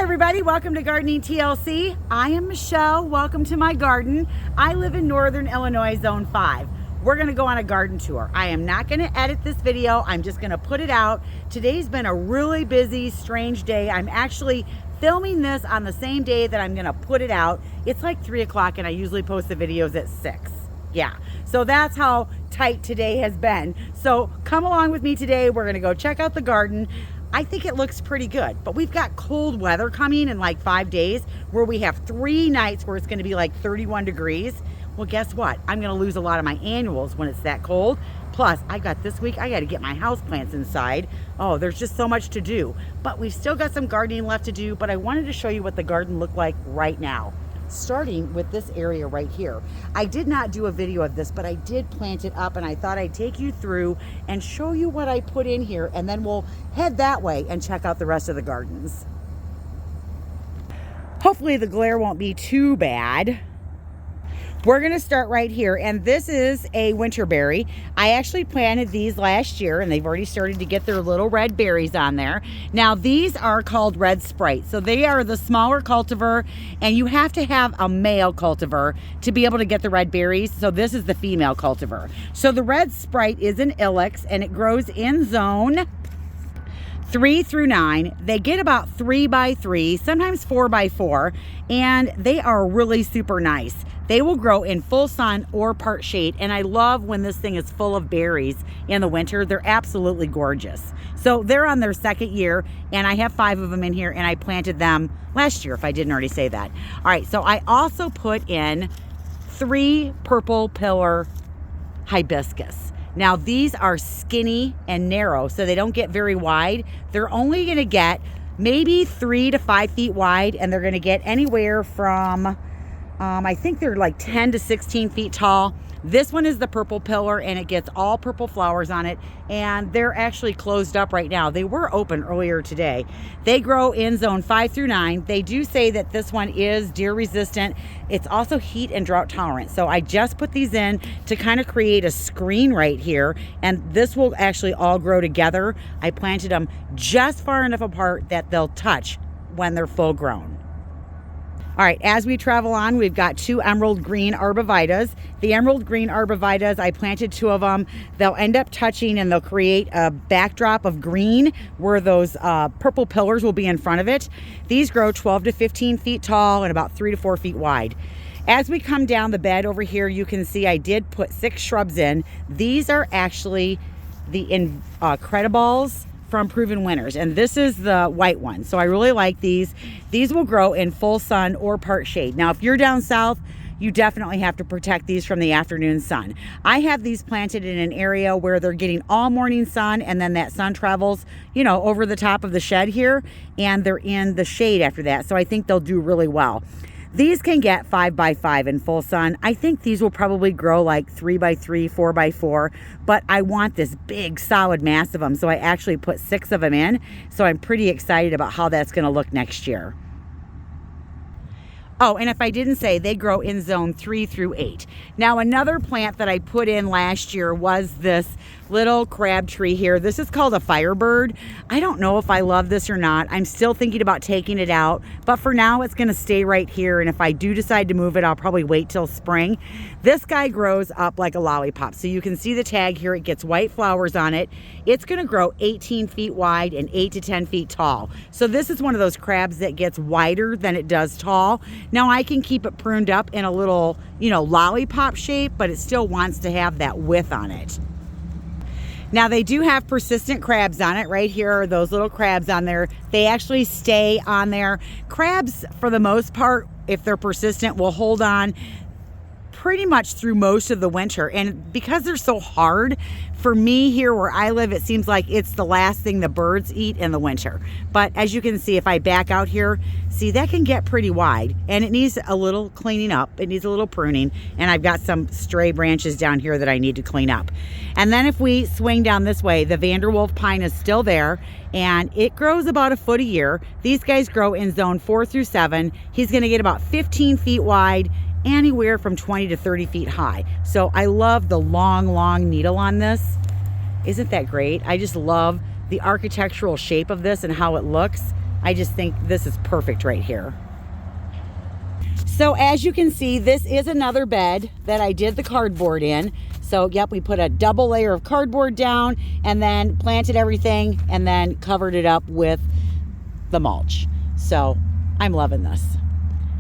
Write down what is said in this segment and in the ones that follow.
everybody, welcome to Gardening TLC. I am Michelle. Welcome to my garden. I live in Northern Illinois, Zone 5. We're gonna go on a garden tour. I am not gonna edit this video. I'm just gonna put it out. Today's been a really busy, strange day. I'm actually filming this on the same day that I'm gonna put it out. It's like 3 o'clock and I usually post the videos at 6. Yeah, so that's how tight today has been. So come along with me today. We're gonna go check out the garden. I think it looks pretty good, but we've got cold weather coming in like 5 days where we have 3 nights where it's gonna be like 31 degrees. Well, guess what? I'm gonna lose a lot of my annuals when it's that cold. Plus, I got this week, I gotta get my houseplants inside. Oh, there's just so much to do. But we've still got some gardening left to do, but I wanted to show you what the garden looked like right now. Starting with this area right here. I did not do a video of this, but I did plant it up and I thought I'd take you through and show you what I put in here, and then we'll head that way and check out the rest of the gardens. Hopefully the glare won't be too bad. We're gonna start right here, and this is a winterberry. I actually planted these last year and they've already started to get their little red berries on there. Now these are called red sprite. So they are the smaller cultivar, and you have to have a male cultivar to be able to get the red berries. So this is the female cultivar. So the red sprite is an ilex and it grows in zone 3 through 9. They get about 3 by 3, sometimes 4 by 4, and they are really super nice. They will grow in full sun or part shade, and I love when this thing is full of berries in the winter. They're absolutely gorgeous. So they're on their 2nd year, and I have 5 of them in here, and I planted them last year, if I didn't already say that. All right, so I also put in 3 purple pillar hibiscus. Now these are skinny and narrow, so they don't get very wide. They're only gonna get maybe 3 to 5 feet wide, and they're gonna get anywhere from, I think they're like 10 to 16 feet tall. This one is the purple pillar, and it gets all purple flowers on it, and they're actually closed up right now. They were open earlier today. They grow in zone 5 through 9. They do say that this one is deer resistant. It's also heat and drought tolerant. So I just put these in to kind of create a screen right here, and this will actually all grow together. I planted them just far enough apart that they'll touch when they're full grown. All right, as we travel on, we've got 2 emerald green arbovitas. The emerald green arbovitas, I planted 2 of them. They'll end up touching and they'll create a backdrop of green where those purple pillars will be in front of it. These grow 12 to 15 feet tall and about 3 to 4 feet wide. As we come down the bed over here, you can see I did put 6 shrubs in. These are actually the credibles from Proven Winners, and this is the white one. So I really like these. These will grow in full sun or part shade. Now if you're down south, you definitely have to protect these from the afternoon sun. I have these planted in an area where they're getting all morning sun, and then that sun travels, you know, over the top of the shed here, and they're in the shade after that. So I think they'll do really well. These can get 5 by 5 in full sun. I think these will probably grow like 3 by 3, 4 by 4, but I want this big solid mass of them. So I actually put 6 of them in. So I'm pretty excited about how that's gonna look next year. Oh, and if I didn't say, they grow in zone 3 through 8. Now another plant that I put in last year was this little crab tree here. This is called a Firebird. I don't know if I love this or not. I'm still thinking about taking it out, but for now it's gonna stay right here, and if I do decide to move it, I'll probably wait till spring. This guy grows up like a lollipop. So you can see the tag here, it gets white flowers on it. It's gonna grow 18 feet wide and 8 to 10 feet tall. So this is one of those crabs that gets wider than it does tall. Now I can keep it pruned up in a little, you know, lollipop shape, but it still wants to have that width on it. Now they do have persistent crabs on it. Right here are those little crabs on there. They actually stay on there. Crabs, for the most part, if they're persistent, will hold on pretty much through most of the winter. And because they're so hard, for me here where I live, it seems like it's the last thing the birds eat in the winter. But as you can see, if I back out here, see, that can get pretty wide, and it needs a little cleaning up. It needs a little pruning, and I've got some stray branches down here that I need to clean up. And then if we swing down this way, the Vanderwolf pine is still there, and it grows about a foot a year. These guys grow in zone 4 through 7. He's gonna get about 15 feet wide, anywhere from 20 to 30 feet high. So I love the long needle on this. Isn't that great? I just love the architectural shape of this and how it looks. I just think this is perfect right here. So as you can see, this is another bed that I did the cardboard in. So yep, we put a double layer of cardboard down and then planted everything and then covered it up with the mulch. So I'm loving this.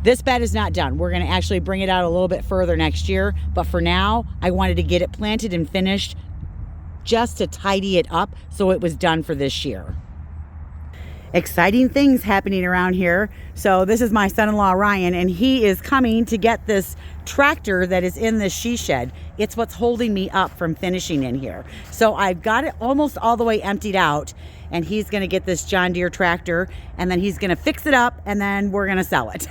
This bed is not done. We're gonna actually bring it out a little bit further next year, but for now, I wanted to get it planted and finished just to tidy it up so it was done for this year. Exciting things happening around here. So this is my son-in-law Ryan, and he is coming to get this tractor that is in this she shed. It's what's holding me up from finishing in here. So I've got it almost all the way emptied out, and he's gonna get this John Deere tractor, and then he's gonna fix it up, and then we're gonna sell it.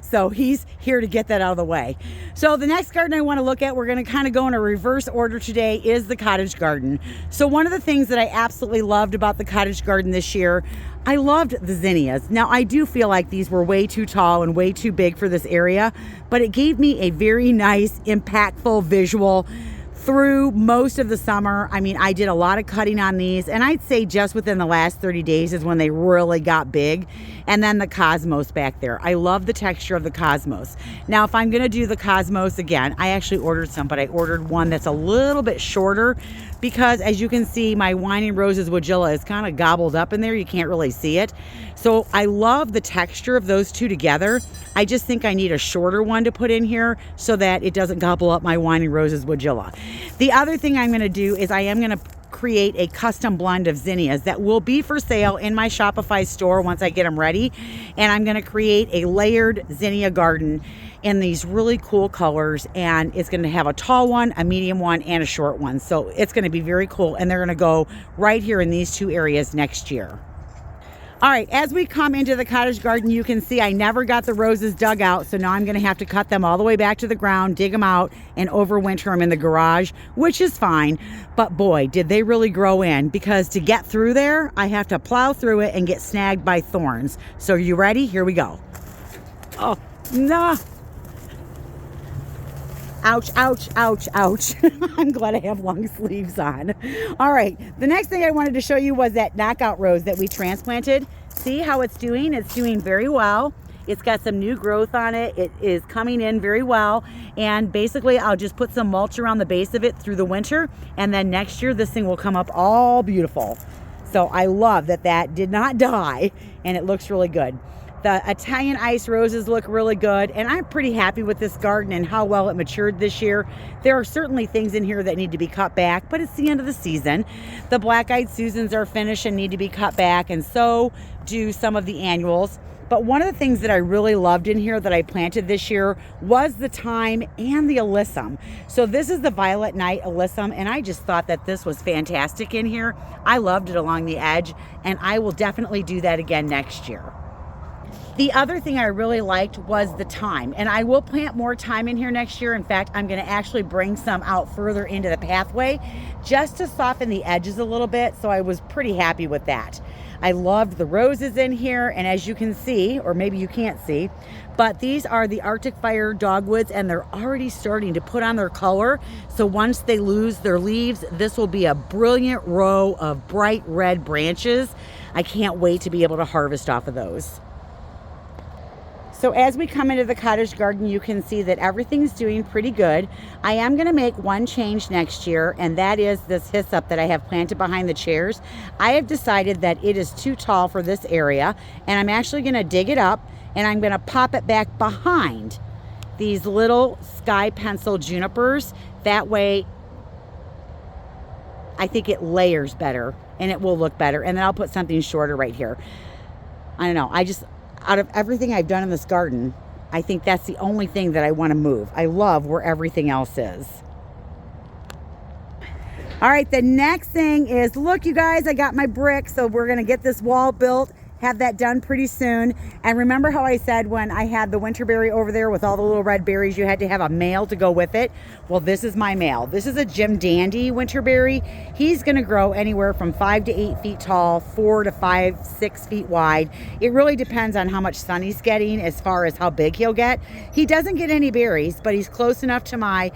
So he's here to get that out of the way. So the next garden I wanna look at, we're gonna kind of go in a reverse order today, is the cottage garden. So one of the things that I absolutely loved about the cottage garden this year, I loved the zinnias. Now I do feel like these were way too tall and way too big for this area, but it gave me a very nice, impactful visual through most of the summer. I mean, I did a lot of cutting on these, and I'd say just within the last 30 days is when they really got big. And then the cosmos back there. I love the texture of the cosmos. Now, if I'm gonna do the cosmos again, I actually ordered some, but I ordered one that's a little bit shorter because as you can see, my Winding Roses Woodilla is kind of gobbled up in there. You can't really see it. So I love the texture of those two together. I just think I need a shorter one to put in here so that it doesn't gobble up my Winding Roses Woodilla. The other thing I'm gonna do is I am gonna create a custom blend of zinnias that will be for sale in my Shopify store once I get them ready. And I'm gonna create a layered zinnia garden in these really cool colors, and it's gonna have a tall one, a medium one, and a short one. So it's gonna be very cool, and they're gonna go right here in these two areas next year. All right, as we come into the cottage garden, you can see I never got the roses dug out, so now I'm gonna have to cut them all the way back to the ground, dig them out, and overwinter them in the garage, which is fine. But boy, did they really grow in, because to get through there, I have to plow through it and get snagged by thorns. So are you ready? Here we go. Oh, no. Ouch, ouch, ouch, ouch. I'm glad I have long sleeves on. All right, the next thing I wanted to show you was that knockout rose that we transplanted. See how it's doing? It's doing very well. It's got some new growth on it. It is coming in very well. And basically, I'll just put some mulch around the base of it through the winter. And then next year, this thing will come up all beautiful. So I love that that did not die, and it looks really good. The Italian ice roses look really good, and I'm pretty happy with this garden and how well it matured this year. There are certainly things in here that need to be cut back, but it's the end of the season. The black-eyed Susans are finished and need to be cut back, and so do some of the annuals. But one of the things that I really loved in here that I planted this year was the thyme and the alyssum. So this is the Violet Night alyssum, and I just thought that this was fantastic in here. I loved it along the edge, and I will definitely do that again next year. The other thing I really liked was the thyme, and I will plant more thyme in here next year. In fact, I'm going to actually bring some out further into the pathway just to soften the edges a little bit, so I was pretty happy with that. I loved the roses in here, and as you can see, or maybe you can't see, but these are the Arctic Fire dogwoods, and they're already starting to put on their color. So once they lose their leaves, this will be a brilliant row of bright red branches. I can't wait to be able to harvest off of those. So as we come into the cottage garden, you can see that everything's doing pretty good. I am going to make one change next year, and that is this hyssop that I have planted behind the chairs. I have decided that it is too tall for this area, and I'm actually going to dig it up, and I'm going to pop it back behind these little sky pencil junipers. That way, I think it layers better, and it will look better. And then I'll put something shorter right here. I don't know. Out of everything I've done in this garden, I think that's the only thing that I want to move. I love where everything else is. All right, the next thing is, look, you guys, I got my brick, so we're going to get this wall built, have that done pretty soon. And remember how I said when I had the winterberry over there with all the little red berries, you had to have a male to go with it? Well, this is my male. This is a Jim Dandy winterberry. He's going to grow anywhere from 5 to 8 feet tall, 4 to 5, 6 feet wide. It really depends on how much sun he's getting as far as how big he'll get. He doesn't get any berries, but he's close enough to my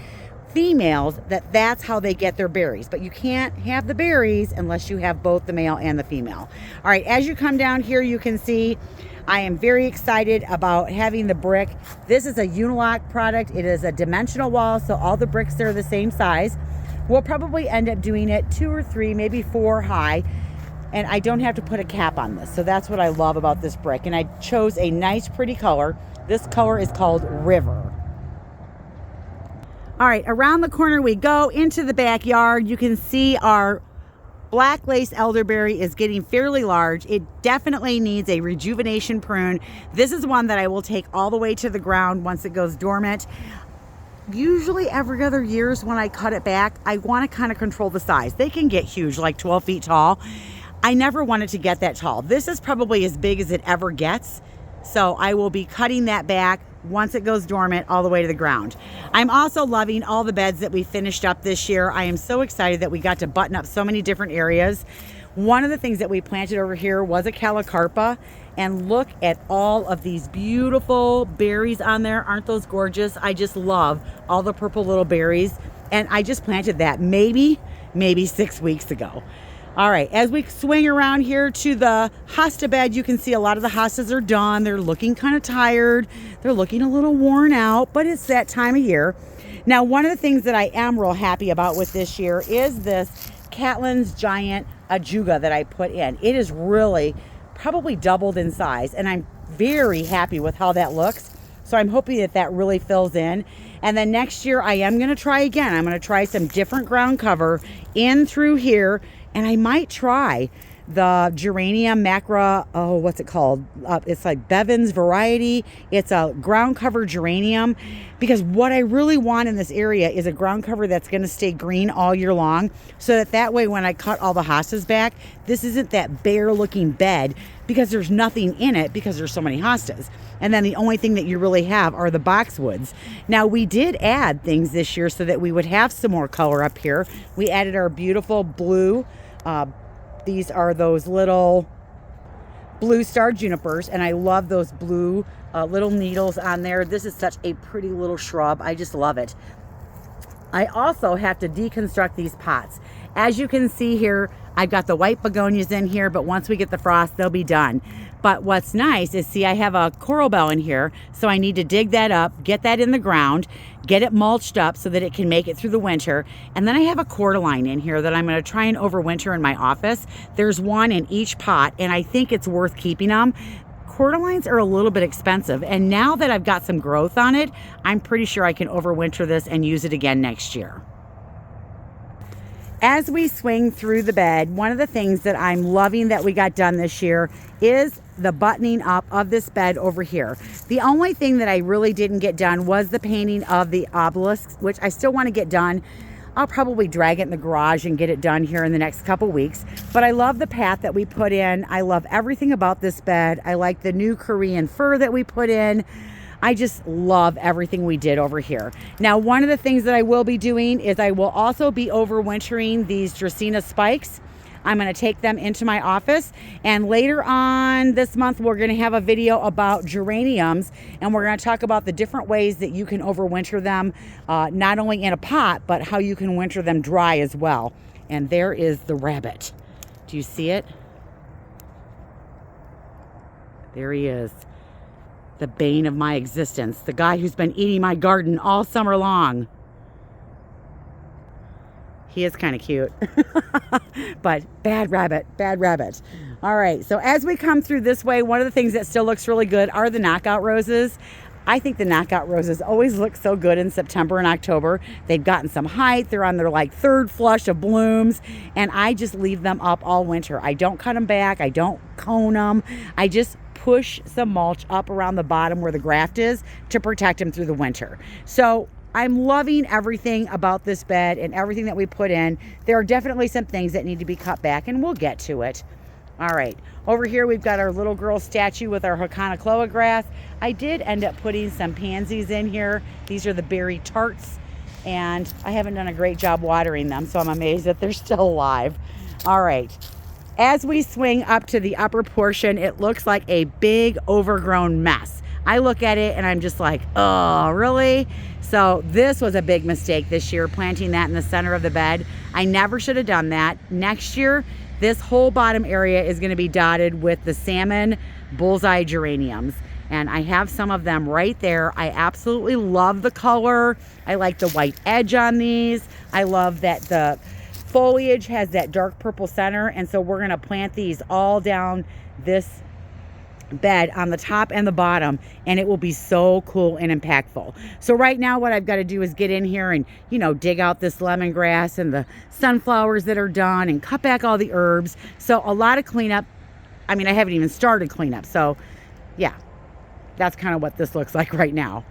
females, that's how they get their berries. But you can't have the berries unless you have both the male and the female. All right, as you come down here, you can see I am very excited about having the brick. This is a Unilock product. It is a dimensional wall, so all the bricks are the same size. We'll probably end up doing it 2 or 3, maybe 4 high, and I don't have to put a cap on this. So that's what I love about this brick. And I chose a nice, pretty color. This color is called River. All right, around the corner we go into the backyard. You can see our black lace elderberry is getting fairly large. It definitely needs a rejuvenation prune. This is one that I will take all the way to the ground once it goes dormant. Usually every other years when I cut it back, I want to kind of control the size. They can get huge, like 12 feet tall. I never wanted to get that tall. This is probably as big as it ever gets. So I will be cutting that back once it goes dormant all the way to the ground. I'm also loving all the beds that we finished up this year. I am so excited that we got to button up so many different areas. One of the things that we planted over here was a calicarpa, and look at all of these beautiful berries on there. Aren't those gorgeous? I just love all the purple little berries, and I just planted that maybe 6 weeks ago. All right, as we swing around here to the hosta bed, you can see a lot of the hostas are done. They're looking kind of tired. They're looking a little worn out, but it's that time of year. Now, one of the things that I am real happy about with this year is this Catlin's Giant Ajuga that I put in. It is really probably doubled in size, and I'm very happy with how that looks. So I'm hoping that that really fills in. And then next year, I am going to try again. I'm going to try some different ground cover in through here. And I might try the geranium macra, what's it called? It's like Bevan's variety. It's a ground cover geranium, because what I really want in this area is a ground cover that's going to stay green all year long, so that way when I cut all the hostas back, this isn't that bare looking bed, because there's nothing in it because there's so many hostas. And then the only thing that you really have are the boxwoods. Now, we did add things this year so that we would have some more color up here. We added our beautiful blue. These are those little blue star junipers, and I love those blue little needles on there. This is such a pretty little shrub. I just love it. I also have to deconstruct these pots. As you can see here, I've got the white begonias in here, but once we get the frost, they'll be done. But what's nice is, see, I have a coral bell in here, so I need to dig that up, get that in the ground, get it mulched up so that it can make it through the winter. And then I have a cordyline in here that I'm going to try and overwinter in my office. There's one in each pot, and I think it's worth keeping them. Cordylines are a little bit expensive, and now that I've got some growth on it, I'm pretty sure I can overwinter this and use it again next year. As we swing through the bed, one of the things that I'm loving that we got done this year is the buttoning up of this bed over here. The only thing that I really didn't get done was the painting of the obelisks, which I still want to get done. I'll probably drag it in the garage and get it done here in the next couple weeks. But I love the path that we put in. I love everything about this bed. I like the new Korean fur that we put in. I just love everything we did over here. Now, one of the things that I will be doing is I will also be overwintering these Dracaena spikes. I'm going to take them into my office, and later on this month we're going to have a video about geraniums, and we're going to talk about the different ways that you can overwinter them, not only in a pot, but how you can winter them dry as well. And there is the rabbit. Do you see it? There he is. The bane of my existence. The guy who's been eating my garden all summer long. He is kind of cute. But bad rabbit, bad rabbit. All right, so as we come through this way, one of the things that still looks really good are the knockout roses. I think the knockout roses always look so good in September and October. They've gotten some height. They're on their like third flush of blooms, and I just leave them up all winter. I don't cut them back. I don't cone them. I just push some mulch up around the bottom where the graft is to protect them through the winter. So I'm loving everything about this bed and everything that we put in. There are definitely some things that need to be cut back, and we'll get to it. All right, over here we've got our little girl statue with our Hokanachloa grass. I did end up putting some pansies in here. These are the berry tarts, and I haven't done a great job watering them, so I'm amazed that they're still alive. All right. As we swing up to the upper portion, it looks like a big overgrown mess. I look at it and I'm just like, oh, really? So this was a big mistake this year, planting that in the center of the bed. I never should have done that. Next year, this whole bottom area is going to be dotted with the salmon bullseye geraniums. And I have some of them right there. I absolutely love the color. I like the white edge on these. I love that the foliage has that dark purple center. And so we're going to plant these all down this bed on the top and the bottom, and it will be so cool and impactful. So right now what I've got to do is get in here and, you know, dig out this lemongrass and the sunflowers that are done and cut back all the herbs. So a lot of cleanup. I mean, I haven't even started cleanup. So yeah, that's kind of what this looks like right now.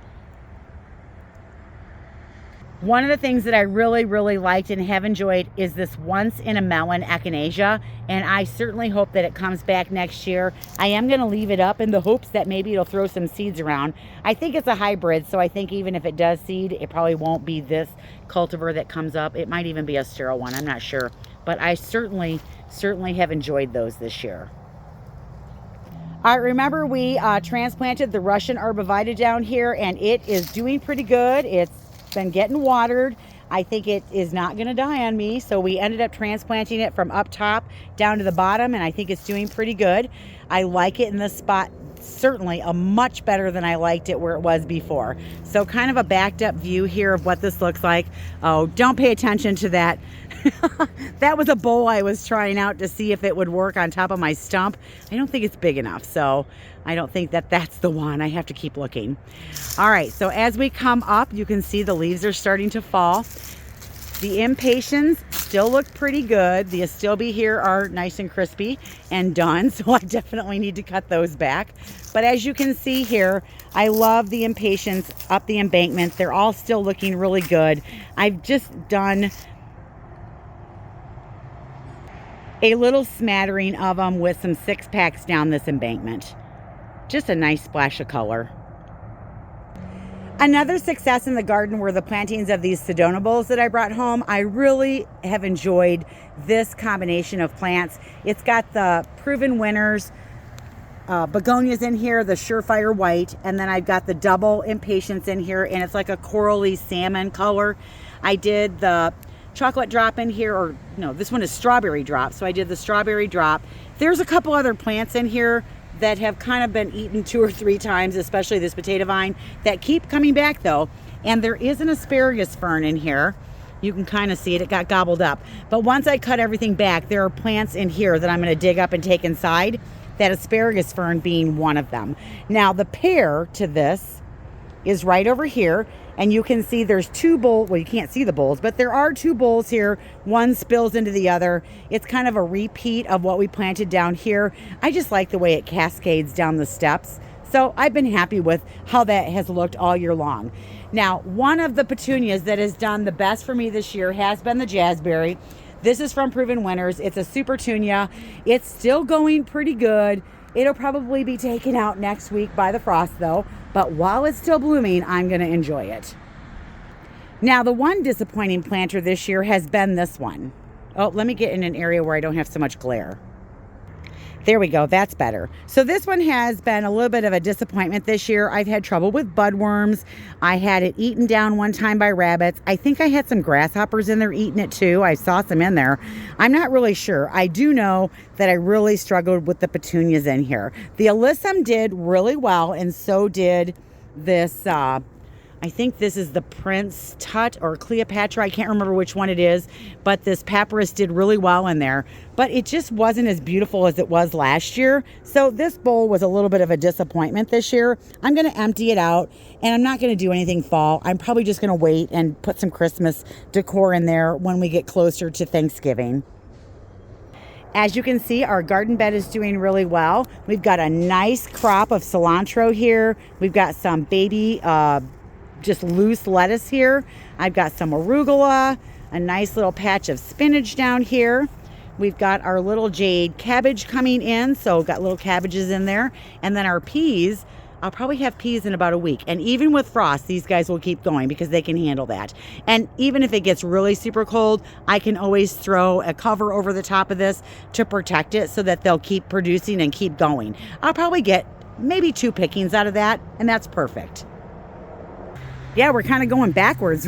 One of the things that I really, really liked and have enjoyed is this once in a melon echinacea, and I certainly hope that it comes back next year. I am going to leave it up in the hopes that maybe it'll throw some seeds around. I think it's a hybrid, so I think even if it does seed, it probably won't be this cultivar that comes up. It might even be a sterile one, I'm not sure. But I certainly have enjoyed those this year. All right, remember we transplanted the Russian arborvitae down here, and it is doing pretty good. It's been getting watered. I think it is not going to die on me, so we ended up transplanting it from up top down to the bottom, and I think it's doing pretty good. I like it in this spot, certainly a much better than I liked it where it was before. So kind of a backed up view here of what this looks like. Oh, don't pay attention to that. That was a bowl I was trying out to see if it would work on top of my stump. I don't think it's big enough, so I don't think that that's the one. I have to keep looking. All right, so as we come up, you can see the leaves are starting to fall. The impatiens still look pretty good. The astilbe here are nice and crispy and done, so I definitely need to cut those back. But as you can see here, I love the impatiens up the embankment. They're all still looking really good. I've just done a little smattering of them with some 6-packs down this embankment. Just a nice splash of color. Another success in the garden were the plantings of these Sedona bowls that I brought home. I really have enjoyed this combination of plants. It's got the proven winners, begonias in here, the surefire white, and then I've got the double impatiens in here, and it's like a corally salmon color. I did the chocolate drop in here, or no, this one is strawberry drop, so I did the strawberry drop. There's a couple other plants in here that have kind of been eaten 2 or 3 times, especially this potato vine, that keep coming back though. And there is an asparagus fern in here. You can kind of see it, it got gobbled up. But once I cut everything back, there are plants in here that I'm going to dig up and take inside, that asparagus fern being one of them. Now the pair to this is right over here, and you can see there's 2 bowls. Well, you can't see the bowls, but there are 2 bowls here. One spills into the other. It's kind of a repeat of what we planted down here. I just like the way it cascades down the steps. So I've been happy with how that has looked all year long. Now, one of the petunias that has done the best for me this year has been the jazzberry. This is from Proven Winners. It's a super tunia. It's still going pretty good. It'll probably be taken out next week by the frost though. But while it's still blooming, I'm going to enjoy it. Now, the one disappointing planter this year has been this one. Oh, let me get in an area where I don't have so much glare. There we go. That's better. So this one has been a little bit of a disappointment this year. I've had trouble with budworms. I had it eaten down one time by rabbits. I think I had some grasshoppers in there eating it too. I saw some in there. I'm not really sure. I do know that I really struggled with the petunias in here. The alyssum did really well, and so did this, I think this is the Prince Tut or Cleopatra. I can't remember which one it is, but this papyrus did really well in there. But it just wasn't as beautiful as it was last year. So this bowl was a little bit of a disappointment this year. I'm going to empty it out, and I'm not going to do anything fall. I'm probably just going to wait and put some Christmas decor in there when we get closer to Thanksgiving. As you can see, our garden bed is doing really well. We've got a nice crop of cilantro here. We've got some baby just loose lettuce here. I've got some arugula, a nice little patch of spinach down here. We've got our little jade cabbage coming in, so got little cabbages in there. And then our peas, I'll probably have peas in about a week. And even with frost, these guys will keep going because they can handle that. And even if it gets really super cold, I can always throw a cover over the top of this to protect it so that they'll keep producing and keep going. I'll probably get maybe 2 pickings out of that, and that's perfect. Yeah, we're kind of going backwards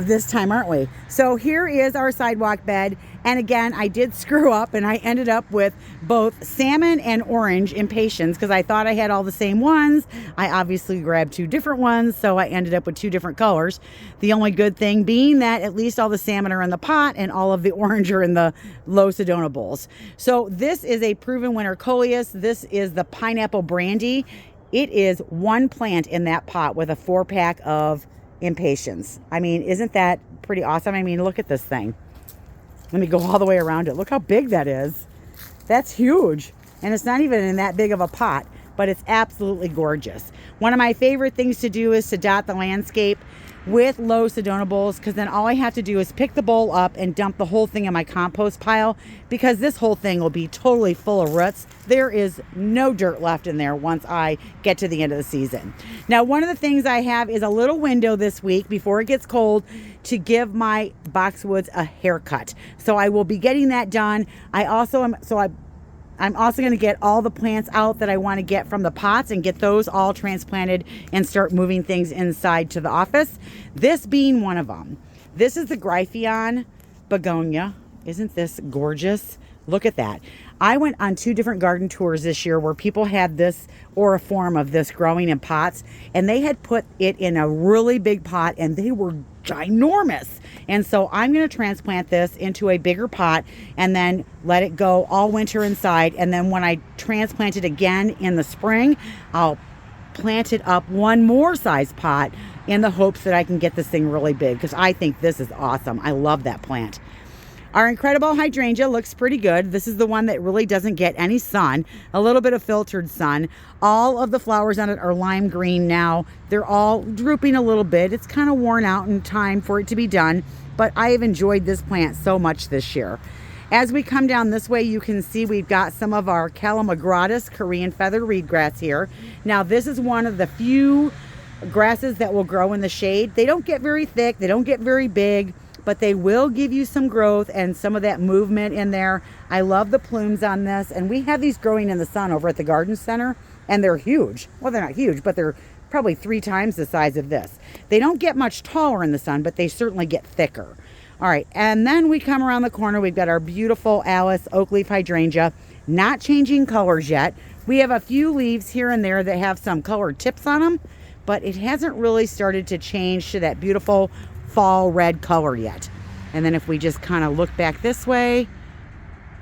this time, aren't we? So here is our sidewalk bed. And again, I did screw up and I ended up with both salmon and orange impatiens because I thought I had all the same ones. I obviously grabbed 2 different ones, so I ended up with 2 different colors. The only good thing being that at least all the salmon are in the pot and all of the orange are in the low Sedona bowls. So this is a proven winter coleus. This is the pineapple brandy. It is 1 plant in that pot with a 4-pack of impatiens. I mean, isn't that pretty awesome? I mean, look at this thing. Let me go all the way around it. Look how big that is. That's huge. And it's not even in that big of a pot, but it's absolutely gorgeous. One of my favorite things to do is to dot the landscape with low Sedona bowls, because then all I have to do is pick the bowl up and dump the whole thing in my compost pile, because this whole thing will be totally full of roots. There is no dirt left in there once I get to the end of the season. Now, one of the things I have is a little window this week before it gets cold to give my boxwoods a haircut. So I will be getting that done. I'm also going to get all the plants out that I want to get from the pots and get those all transplanted and start moving things inside to the office. This being one of them. This is the Gryphaeon begonia. Isn't this gorgeous? Look at that. I went on 2 different garden tours this year where people had this or a form of this growing in pots, and they had put it in a really big pot and they were ginormous. And so I'm going to transplant this into a bigger pot and then let it go all winter inside. And then when I transplant it again in the spring, I'll plant it up 1 more size pot in the hopes that I can get this thing really big, because I think this is awesome. I love that plant. Our incredible hydrangea looks pretty good. This is the one that really doesn't get any sun, a little bit of filtered sun. All of the flowers on it are lime green now. They're all drooping a little bit. It's kind of worn out in time for it to be done, but I have enjoyed this plant so much this year. As we come down this way, you can see we've got some of our Calamagratis Korean feather reedgrass here. Now, this is one of the few grasses that will grow in the shade. They don't get very thick. They don't get very big, but they will give you some growth and some of that movement in there. I love the plumes on this, and we have these growing in the sun over at the garden center, and they're huge. Well, they're not huge, but they're probably 3 times the size of this. They don't get much taller in the sun, but they certainly get thicker. All right, and then we come around the corner. We've got our beautiful Alice oak leaf hydrangea, not changing colors yet. We have a few leaves here and there that have some colored tips on them, but it hasn't really started to change to that beautiful fall red color yet. And then if we just kind of look back this way,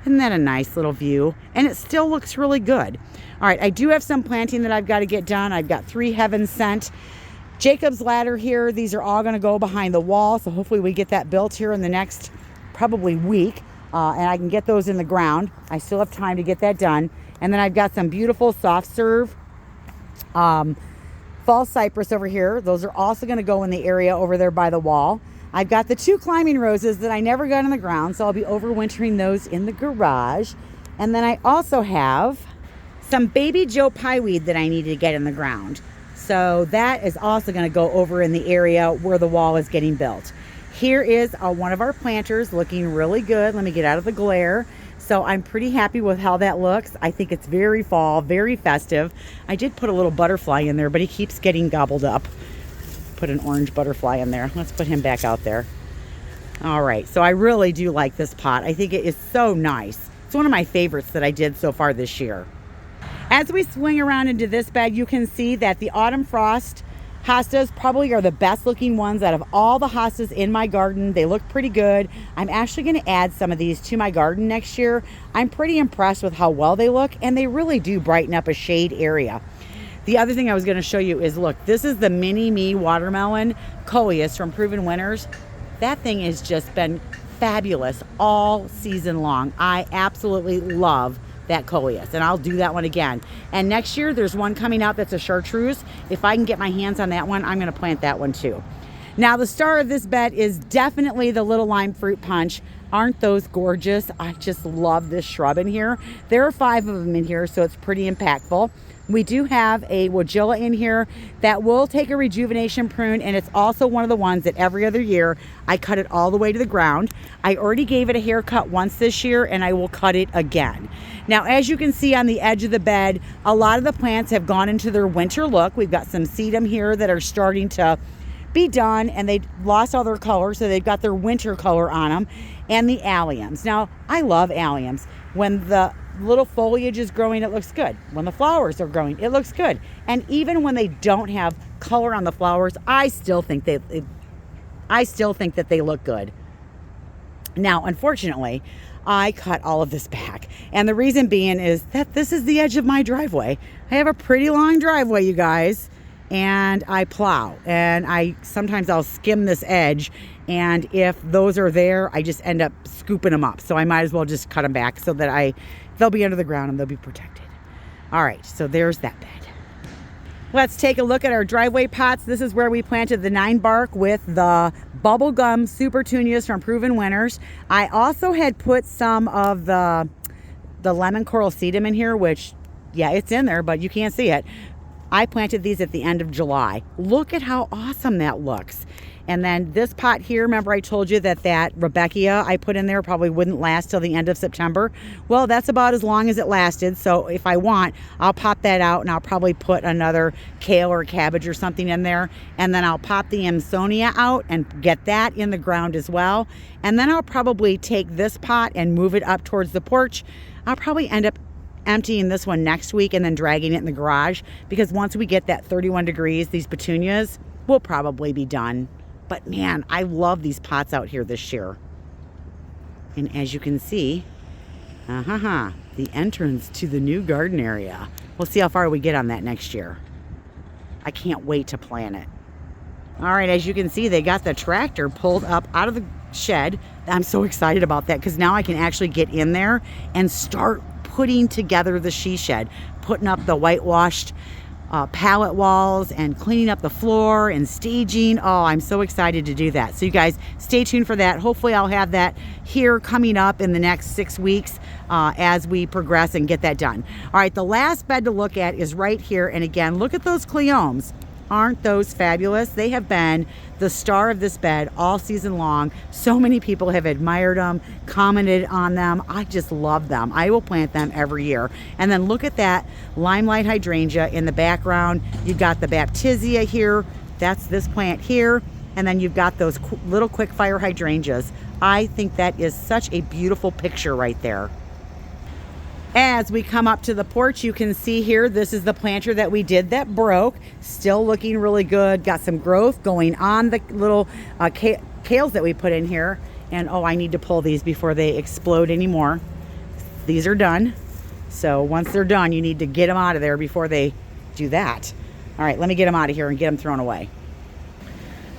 isn't that a nice little view? And it still looks really good. All right, I do have some planting that I've got to get done. I've got 3 Heaven Sent Jacob's Ladder here. These are all going to go behind the wall, so hopefully we get that built here in the next probably week, and I can get those in the ground. I still have time to get that done. And then I've got some beautiful soft serve fall cypress over here. Those are also going to go in the area over there by the wall. I've got the 2 climbing roses that I never got in the ground, so I'll be overwintering those in the garage. And then I also have some baby Joe Pieweed that I need to get in the ground. So that is also going to go over in the area where the wall is getting built. Here is one of our planters looking really good. Let me get out of the glare. So I'm pretty happy with how that looks. I think it's very fall, very festive. I did put a little butterfly in there, but he keeps getting gobbled up. Put an orange butterfly in there. Let's put him back out there. All right, so I really do like this pot. I think it is so nice. It's one of my favorites that I did so far this year. As we swing around into this bed, you can see that the Autumn Frost hostas probably are the best looking ones out of all the hostas in my garden. They look pretty good. I'm actually going to add some of these to my garden next year. I'm pretty impressed with how well they look, and they really do brighten up a shade area. The other thing I was going to show you is, look, this is the Mini Me Watermelon Coleus from Proven Winners. That thing has just been fabulous all season long. I absolutely love that coleus, and I'll do that one again. And next year there's one coming out that's a chartreuse. If I can get my hands on that one, I'm going to plant that one too. Now, the star of this bed is definitely the Little Lime Fruit Punch. Aren't those gorgeous? I just love this shrub in here. There are 5 of them in here, so it's pretty impactful. We do have a Wogilla in here that will take a rejuvenation prune, and it's also one of the ones that every other year I cut it all the way to the ground. I already gave it a haircut once this year, and I will cut it again. Now, as you can see on the edge of the bed, a lot of the plants have gone into their winter look. We've got some sedum here that are starting to be done, and they lost all their color, so they've got their winter color on them, and the alliums. Now, I love alliums. When the little foliage is growing, it looks good. When the flowers are growing, it looks good. And even when they don't have color on the flowers, I still think that they look good. Now, unfortunately, I cut all of this back. And the reason being is that this is the edge of my driveway. I have a pretty long driveway, you guys, and I plow. And sometimes I'll skim this edge, and if those are there, I just end up scooping them up. So I might as well just cut them back so that they'll be under the ground and they'll be protected. All right, so there's that bed. Let's take a look at our driveway pots. This is where we planted the 9 bark with the bubblegum super petunias from Proven Winners. I also had put some of the lemon coral sedum in here, which, yeah, it's in there, but you can't see it. I planted these at the end of July. Look at how awesome that looks. And then this pot here, remember I told you that Rebecca I put in there probably wouldn't last till the end of September. Well, that's about as long as it lasted. So if I want, I'll pop that out, and I'll probably put another kale or cabbage or something in there. And then I'll pop the Amsonia out and get that in the ground as well. And then I'll probably take this pot and move it up towards the porch. I'll probably end up emptying this one next week and then dragging it in the garage, because once we get that 31 degrees, these petunias will probably be done. But man, I love these pots out here this year. And as you can see, the entrance to the new garden area. We'll see how far we get on that next year. I can't wait to plant it. All right, as you can see, they got the tractor pulled up out of the shed. I'm so excited about that, because now I can actually get in there and start putting together the she shed, putting up the whitewashed pallet walls and cleaning up the floor and staging. Oh, I'm so excited to do that. So you guys stay tuned for that. Hopefully I'll have that here coming up in the next 6 weeks as we progress and get that done. All right, the last bed to look at is right here. And again, look at those cleomes. Aren't those fabulous? They have been the star of this bed all season long. So many people have admired them, commented on them. I just love them. I will plant them every year. And then look at that limelight hydrangea in the background. You've got the baptisia here. That's this plant here. And then you've got those little quick fire hydrangeas. I think that is such a beautiful picture right there. As we come up to the porch, you can see here, this is the planter that we did that broke. Still looking really good. Got some growth going on the little kales that we put in here. And oh, I need to pull these before they explode anymore. These are done. So once they're done, you need to get them out of there before they do that. All right, let me get them out of here and get them thrown away.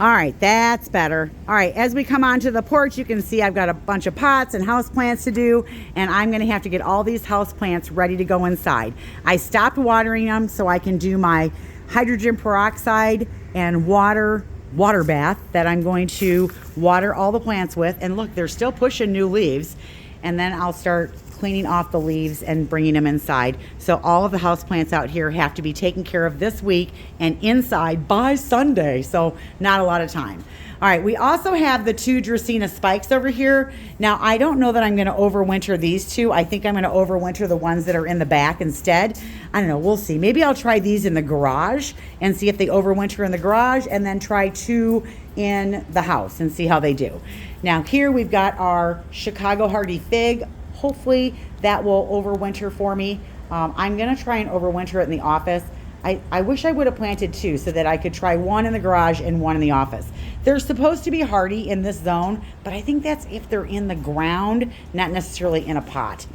All right, that's better. All right, as we come onto the porch, you can see I've got a bunch of pots and houseplants to do, and I'm gonna have to get all these houseplants ready to go inside. I stopped watering them so I can do my hydrogen peroxide and water bath that I'm going to water all the plants with. And look, they're still pushing new leaves. And then I'll start cleaning off the leaves and bringing them inside. So all of the houseplants out here have to be taken care of this week and inside by Sunday. So not a lot of time. All right, we also have the 2 Dracaena spikes over here. Now, I don't know that I'm gonna overwinter these 2. I think I'm gonna overwinter the ones that are in the back instead. I don't know, we'll see. Maybe I'll try these in the garage and see if they overwinter in the garage, and then try 2 in the house and see how they do. Now here we've got our Chicago Hardy fig. Hopefully that will overwinter for me. I'm gonna try and overwinter it in the office. I wish I would have planted 2 so that I could try 1 in the garage and 1 in the office. They're supposed to be hardy in this zone, but I think that's if they're in the ground, not necessarily in a pot.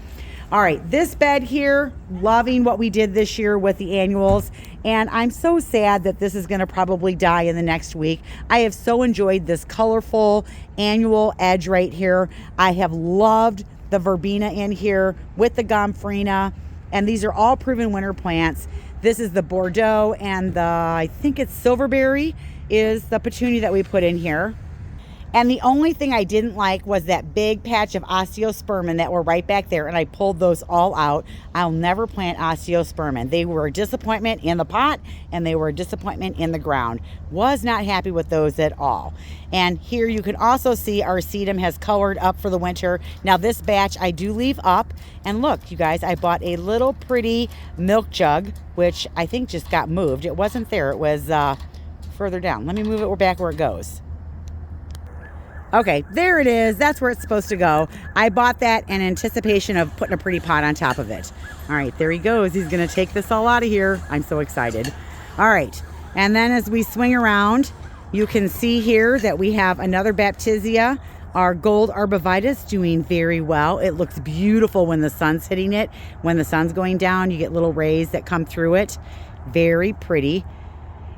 All right, this bed here, loving what we did this year with the annuals, and I'm so sad that this is gonna probably die in the next week. I have so enjoyed this colorful annual edge right here. I have loved the verbena in here with the gomphrena, and these are all Proven Winner plants. This is the Bordeaux, and the, I think it's Silverberry, is the petunia that we put in here. And the only thing I didn't like was that big patch of osteospermum that were right back there, and I pulled those all out. I'll never plant osteospermum. They were a disappointment in the pot, and they were a disappointment in the ground. Was not happy with those at all. And here you can also see our sedum has colored up for the winter. Now this batch I do leave up, and look, you guys, I bought a little pretty milk jug, which I think just got moved. It wasn't there. It was further down. Let me move it back where it goes. Okay, there it is. That's where it's supposed to go. I bought that in anticipation of putting a pretty pot on top of it. All right, there he goes. He's going to take this all out of here. I'm so excited. All right, and then as we swing around, you can see here that we have another Baptisia. Our gold arborvitae doing very well. It looks beautiful when the sun's hitting it. When the sun's going down, you get little rays that come through it. Very pretty.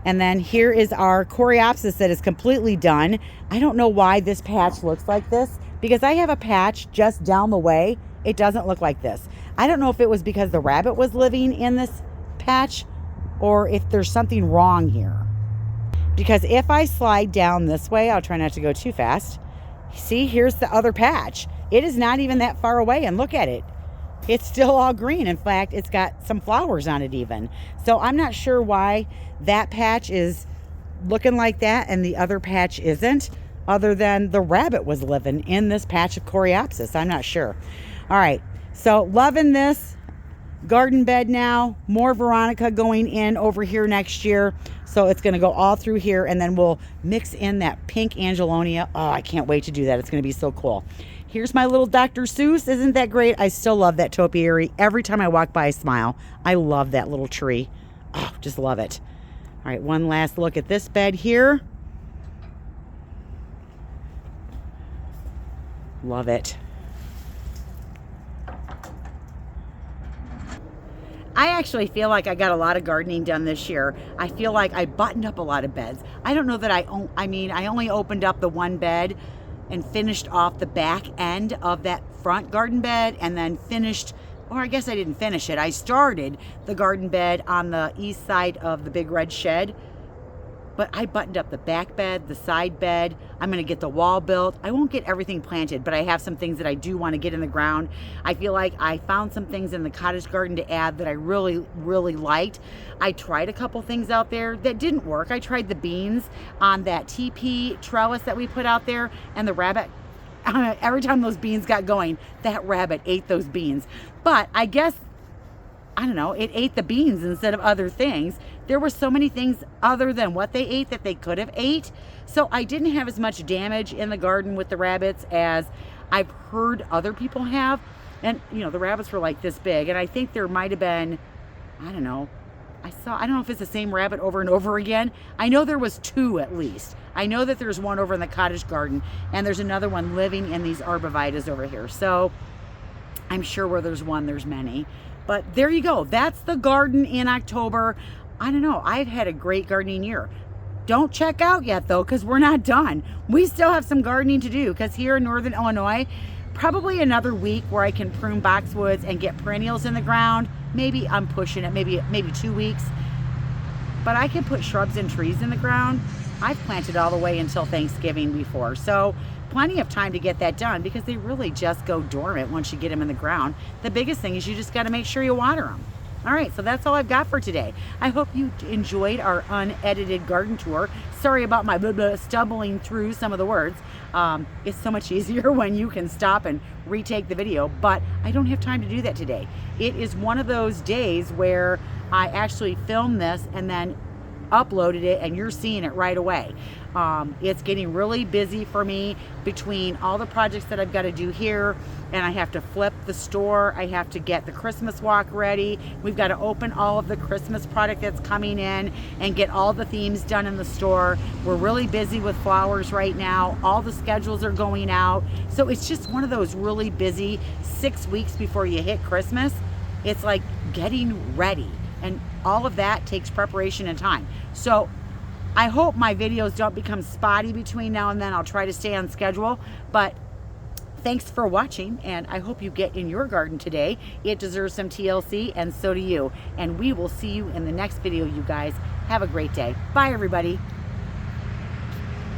And then here is our Coreopsis that is completely done. I don't know why this patch looks like this, because I have a patch just down the way. It doesn't look like this. I don't know if it was because the rabbit was living in this patch or if there's something wrong here. Because if I slide down this way, I'll try not to go too fast. See, here's the other patch. It is not even that far away, and look at it. It's still all green. In fact, it's got some flowers on it even. So I'm not sure why that patch is looking like that and the other patch isn't, other than the rabbit was living in this patch of Coreopsis. I'm not sure. All right, so loving this garden bed now. More Veronica going in over here next year. So it's going to go all through here, and then we'll mix in that pink Angelonia. Oh, I can't wait to do that. It's going to be so cool. Here's my little Dr. Seuss. Isn't that great? I still love that topiary. Every time I walk by, I smile. I love that little tree. Oh, just love it. All right, one last look at this bed here. Love it. I actually feel like I got a lot of gardening done this year. I feel like I buttoned up a lot of beds. I don't know that I only opened up the one bed and finished off the back end of that front garden bed, and then finished, or I guess I didn't finish it. I started the garden bed on the east side of the big red shed, but I buttoned up the back bed, the side bed. I'm gonna get the wall built. I won't get everything planted, but I have some things that I do want to get in the ground. I feel like I found some things in the cottage garden to add that I really, really liked. I tried a couple things out there that didn't work. I tried the beans on that TP trellis that we put out there, and the rabbit, every time those beans got going, that rabbit ate those beans. But I guess, I don't know, it ate the beans instead of other things. There were so many things other than what they ate that they could have ate. So I didn't have as much damage in the garden with the rabbits as I've heard other people have. And, you know, the rabbits were like this big. And I think there might have been, I don't know, I don't know if it's the same rabbit over and over again. I know there was two at least. I know that there's one over in the cottage garden, and there's another one living in these arborvitae over here. So I'm sure where there's one, there's many. But there you go. That's the garden in October. I don't know. I've had a great gardening year. Don't check out yet, though, because we're not done. We still have some gardening to do, because here in Northern Illinois, probably another week where I can prune boxwoods and get perennials in the ground. Maybe I'm pushing it, maybe 2 weeks. But I can put shrubs and trees in the ground. I've planted all the way until Thanksgiving before. So plenty of time to get that done, because they really just go dormant once you get them in the ground. The biggest thing is you just got to make sure you water them. All right, so that's all I've got for today. I hope you enjoyed our unedited garden tour. Sorry about my stumbling through some of the words. It's so much easier when you can stop and retake the video, but I don't have time to do that today. It is one of those days where I actually filmed this and then uploaded it, and you're seeing it right away. It's getting really busy for me between all the projects that I've got to do here, and I have to flip the store. I have to get the Christmas walk ready. We've got to open all of the Christmas product that's coming in and get all the themes done in the store. We're really busy with flowers right now. All the schedules are going out. So it's just one of those really busy 6 weeks before you hit Christmas. It's like getting ready, and all of that takes preparation and time. So I hope my videos don't become spotty between now and then. I'll try to stay on schedule, but thanks for watching, and I hope you get in your garden today. It deserves some TLC, and so do you. And we will see you in the next video, you guys. Have a great day. Bye, everybody.